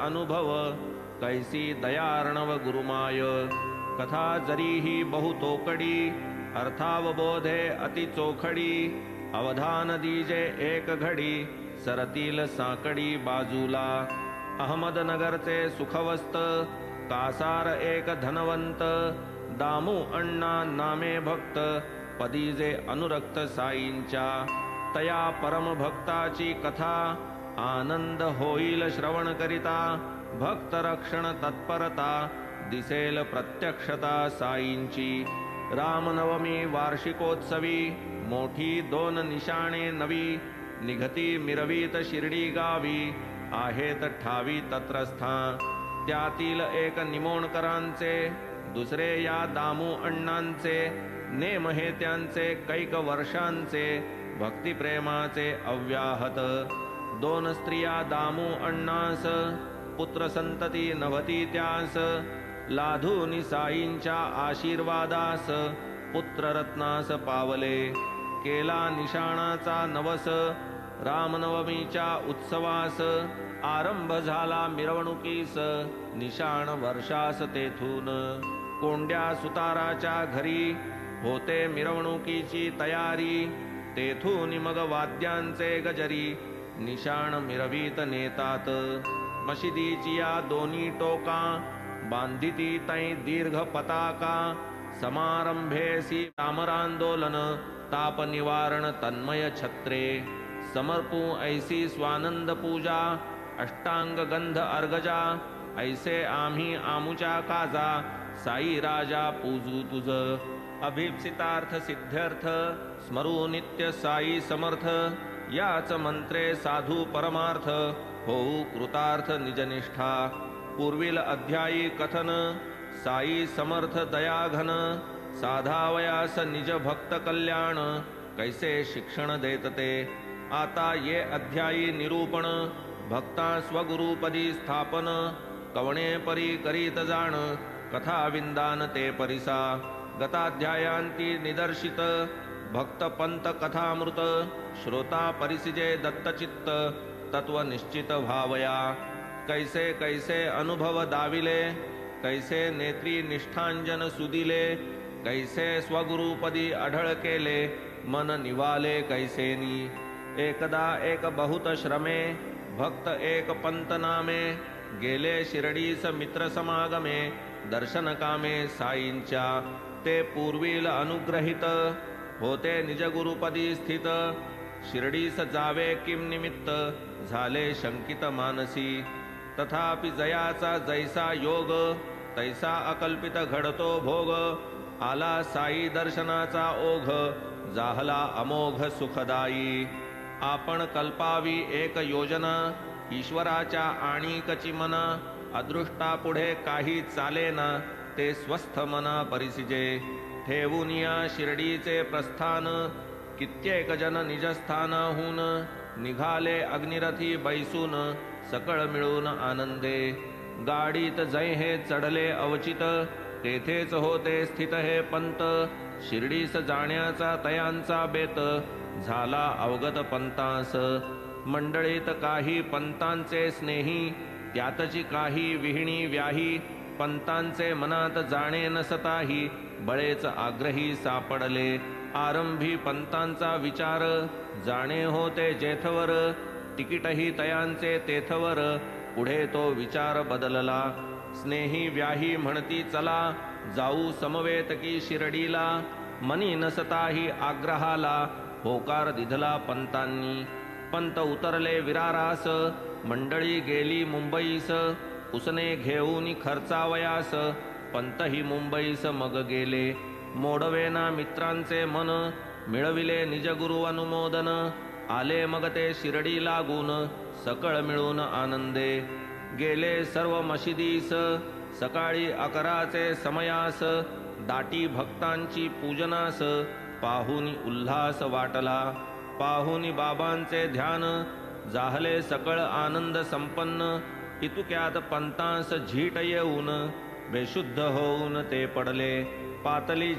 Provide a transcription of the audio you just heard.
अनुभव कैसी दयार्णव गुरुमाय। कथा जरीही बहुतोकडी अर्थावबोधे अति चोखडी। अवधान दीजे एक घडी सरतील साकडी बाजूला। अहमदनगरचे सुखवस्त कासार एक धनवंत। दामू अण्णा नामे भक्त पदीजे अनुरक्त साईंच्या। तया परमभक्ताची कथा आनंद होईल श्रवण करिता। भक्त रक्षण तत्परता दिसेल प्रत्यक्षता साईंची। रामनवमी वार्षिकोत्सवी मोठी 2 निशाणे नवी। निघती मिरवीत शिर्डी गावी आहेत ठावी तत्रस्था। त्यातील एक निमोणकरांचे दुसरे या दामू अण्णांचे। नेम हे त्यांचे कैक वर्षांचे भक्तिप्रेमाचे अव्याहत। 2 स्त्रिया दामू अण्णास पुत्र संतती नव्हती त्यास। लाधुनी साईंच्या आशीर्वादास पुत्ररत्नास पावले। केला निशाणाचा नवस रामनवमीच्या उत्सवास। आरंभ झाला मिरवणुकीस निशाण वर्षास तेथून। कोंड्या सुताराच्या घरी होते मिरवणुकीची तयारी। तेथून मग वाद्यांचे गजरी निशाण मिरवीत नेतात। मशिदीची या दोन्ही टोका बांधिती तै दीर्घ पताका। समारंभेसी तामरांदोलन ताप निवारण तन्मय छत्रे। समर्पू ऐसी स्वानंद पूजा अष्टांग गंध अर्गजा। ऐसे आम्ही आमुच्या काजा साई राजा पूजू तुझ। अभिप्सितार्थ सिद्ध्यर्थ स्मरू नित्य साई समर्थ। याच मंत्रे साधू परमार्थ होऊ कृतार्थ निजनिष्ठा। पूर्वील अध्यायी कथन साई समर्थ दयाघन। साधावयास निज भक्त कल्याण कैसे शिक्षण देत ते। आता ये अध्यायी निरूपण भक्ता स्वगुरुपदी स्थापन। कवणे परी करीत जाण कथा विंदान ते परिसा। गताध्यायांती निदर्शित भक्त पंत कथामृत। श्रोता परिसिजे दत्तचित्त तत्व निश्चित भावया। कैसे कैसे अनुभव दाविले कैसे नेत्री निष्ठांजन सुदिले। कैसे स्वगुरुपदी अढळ केले मन निवाले कैसेनी। एकदा एक बहुत श्रमे भक्त एक पंत नामे। गेले शिर्डीस मित्र समागमे दर्शन कामे साईंच्या। ते पूर्वील अनुग्रहित होते निज गुरुपदी स्थित। शिर्डीस जावे किम निमित्त झाले शंकित मानसी। तथापि जयाचा जैसा योग तैसा अकल्पित घडतो भोग। आला साई दर्शनाचा ओघ जाहला अमोघ सुखदायी। आपण कल्पावी एक योजना ईश्वराच्या आणिकची मना। अदृष्टा पुढे काही चालेना ते स्वस्थ मना परिसिजे। ठेवून या शिर्डीचे प्रस्थान कित्येक जन निजस्थानाहून। निघाले अग्निरथी बैसून सकळ मिळून आनंदे। गाडीत जै हे चढले अवचित तेथेच होते स्थित हे पंत। शिर्डीस जाण्याचा तयांचा बेत झाला अवगत पंतांस। मंडळीत काही पंतांचे स्नेही त्यातची काही विहिणी व्याही। पंतांचे मनात जाणे नसताही बळेच आग्रही सापडले। आरंभी पंतांचा विचार जाणे होते जेथवर। तिकीटही तयांचे तेथवर पुढे तो विचार बदलला। स्नेही व्याही म्हणती चला जाऊ समवेत की शिर्डीला। मनी नसताही आग्रहाला होकार दिधला पंतांनी। पंत उतरले विरारास मंडळी गेली मुंबईस। उसने घेऊन खर्चावयास पंतही मुंबईस मग गेले। मोडवेना मित्रांचे मन मिळविले निजगुरु अनुमोदन। आले मग ते शिर्डी लागून सकळ मिळून आनंदे। गेले सर्व मशिदीस सकाळी 11चे समयास। दाटी भक्तांची पूजनास पाहुनी उल्हास वाटला। पाहुनी बाबांचे ध्यान जाहले सकळ आनंद संपन्न। इतुक्यात पंतांस झीट येऊन बेशुद्ध होऊन ते पडले। पातली